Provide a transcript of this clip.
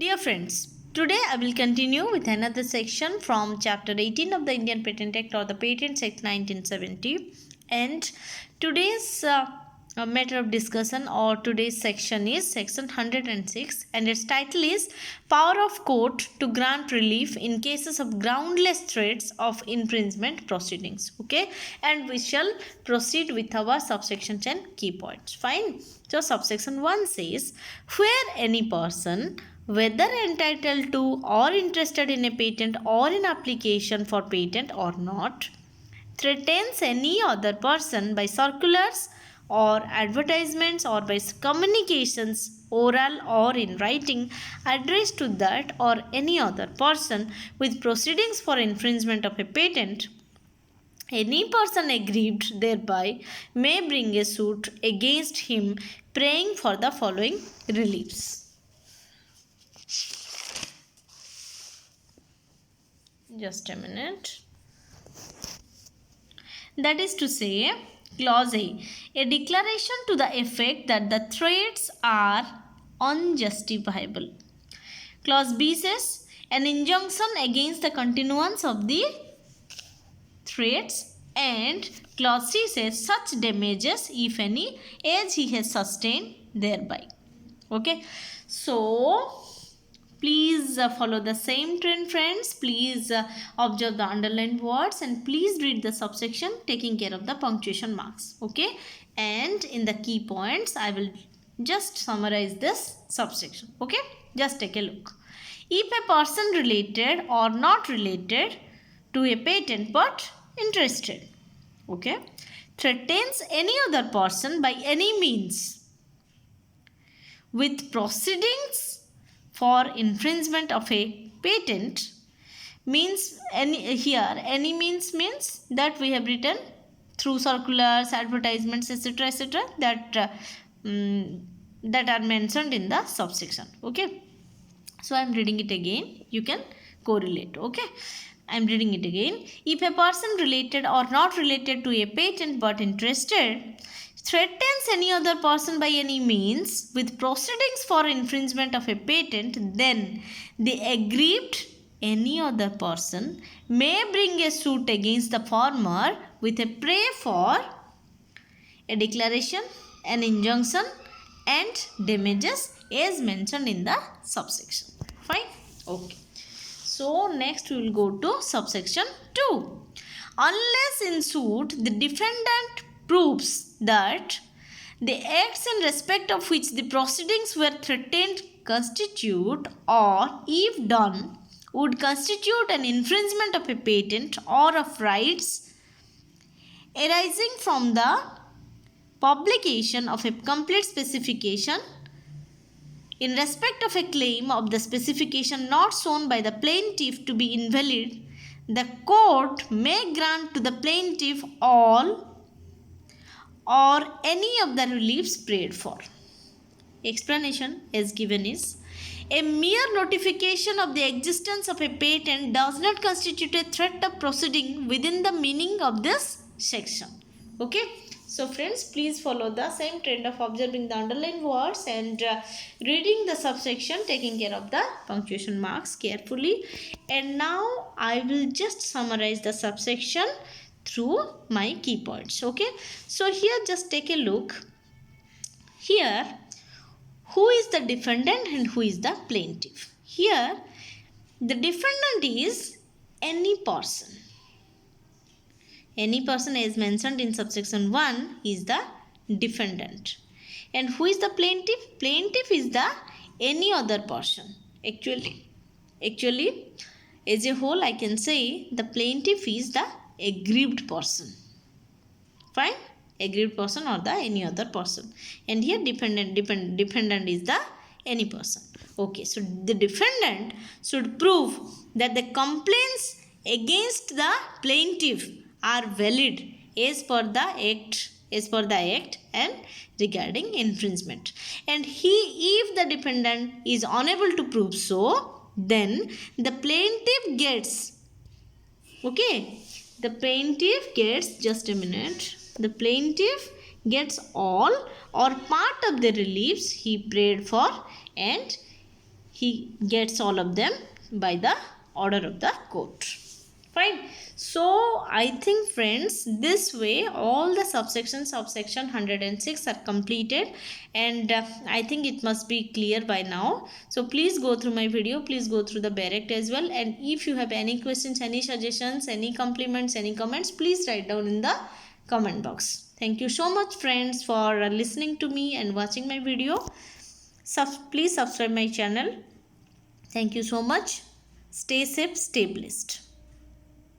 Dear friends, today I will continue with another section from chapter 18 of the Indian Patent Act or the Patent Act 1970, and today's matter of discussion or today's section is section 106 and its title is Power of Court to Grant Relief in Cases of Groundless Threats of Infringement Proceedings. Okay, and we shall proceed with our subsections and key points. Fine. So subsection 1 says, where any person, whether entitled to or interested in a patent or in application for patent or not, threatens any other person by circulars or advertisements or by communications, oral or in writing, addressed to that or any other person with proceedings for infringement of a patent, any person aggrieved thereby may bring a suit against him, praying for the following reliefs. Just a minute. That is to say, clause A declaration to the effect that the threats are unjustifiable. Clause B says, an injunction against the continuance of the threats, and clause C says, such damages, if any, as he has sustained thereby. Okay, so please follow the same trend, friends. Please observe the underlined words and please read the subsection taking care of the punctuation marks. Okay, and in the key points I will just summarize this subsection. Okay, just take a look. If a person related or not related to a patent but interested, okay, threatens any other person by any means with proceedings for infringement of a patent, means any means that we have written through circulars, advertisements, etc., that are mentioned in the subsection. Okay, so I am reading it again, you can correlate. Okay, I am reading it again. If a person related or not related to a patent but interested threatens any other person by any means with proceedings for infringement of a patent, then the aggrieved any other person may bring a suit against the former with a prayer for a declaration, an injunction and damages as mentioned in the subsection. Fine. Okay. So next we will go to subsection 2. Unless in suit the defendant proves that the acts in respect of which the proceedings were threatened constitute, or if done, would constitute an infringement of a patent or of rights arising from the publication of a complete specification in respect of a claim of the specification not shown by the plaintiff to be invalid, the court may grant to the plaintiff all or any of the reliefs prayed for. Explanation as given is, a mere notification of the existence of a patent does not constitute a threat of proceeding within the meaning of this section. Okay, so friends, please follow the same trend of observing the underlined words and reading the subsection, taking care of the punctuation marks carefully. And now I will just summarize the subsection through my key points. Okay, so here just take a look. Here, who is the defendant and who is the plaintiff? Here, the defendant is any person. Any person as mentioned in subsection 1 is the defendant. And who is the plaintiff? Plaintiff is the any other person. Actually, as a whole, I can say the plaintiff is the aggrieved person. Fine, aggrieved person or the any other person, and here defendant is the any person. Okay, so the defendant should prove that the complaints against the plaintiff are valid as per the act and regarding infringement, and if the defendant is unable to prove so, then the plaintiff gets, okay, the plaintiff gets, just a minute, the plaintiff gets all or part of the reliefs he prayed for, and he gets all of them by the order of the court. Fine. So I think friends, this way all the subsections of section 106 are completed, and I think it must be clear by now. So please go through my video, please go through the barract as well, and if you have any questions, any suggestions, any compliments, any comments, please write down in the comment box. Thank you so much friends for listening to me and watching my video. Please subscribe my channel. Thank you so much. Stay safe, stay blessed.